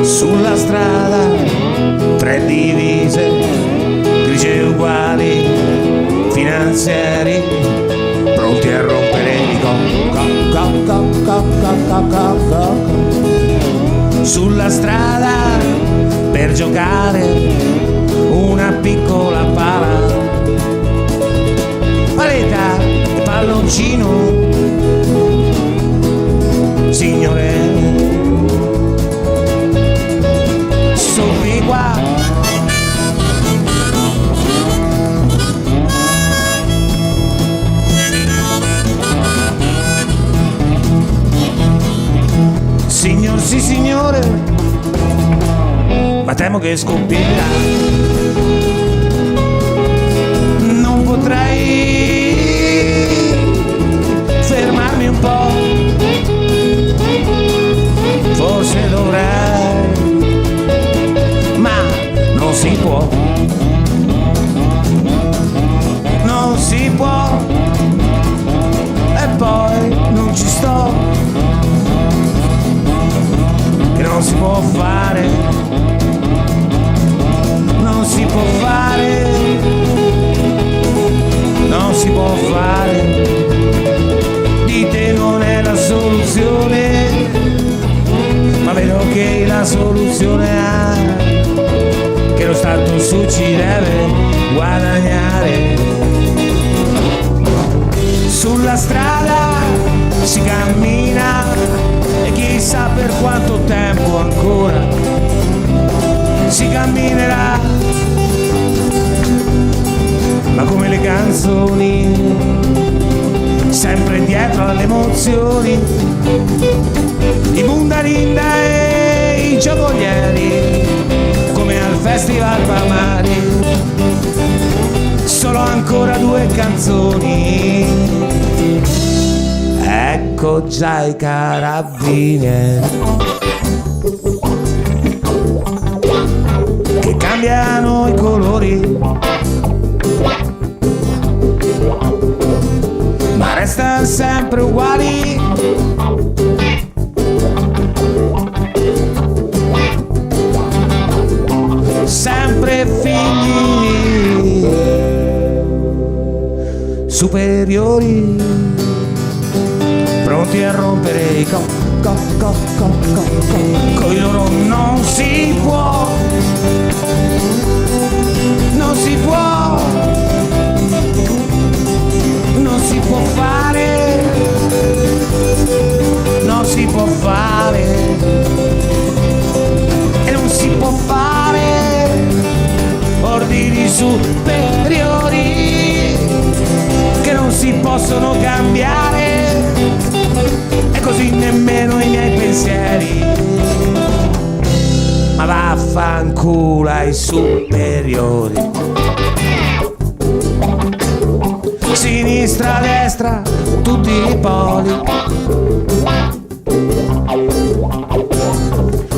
Sulla strada, tre divise, grigie uguali, finanzieri, pronti a rompere i sulla strada per giocare una piccola pala, paletta e palloncino, signore, sopri qua. Signor, sì signore, ma temo che scoppierà. Non potrei fermarmi un po', forse dovrei, ma non si può, non si può, e poi non ci sto. Che non si può fare, non si può fare, non si può fare, di te non è la soluzione, ma vedo che la soluzione ha, che lo Stato su ci deve guadagnare. Sulla strada si cammina e chissà per quanto tempo ancora si camminerà, ma come le canzoni, sempre dietro alle emozioni, i bundalinda e i giocolieri, come al Festival Palmari, solo ancora due canzoni. Ecco già i carabinieri che cambiano i colori, ma restano sempre uguali. Sempre figli superiori, pronti a rompere i coi loro non si può, non si può, non si può fare, non si può fare, e non si può fare ordini superiori che non si possono cambiare, e così nemmeno i miei pensieri, ma vaffanculo ai superiori. Sinistra, destra, tutti i poli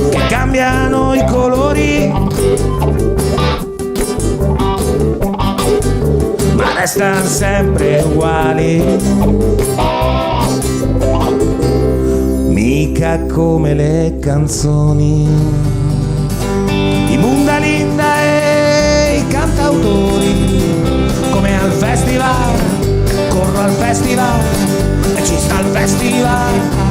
che cambiano i colori, ma restano sempre uguali. Mica come le canzoni, i bundalinda e i cantautori, come al festival, corro al festival e ci sta il festival.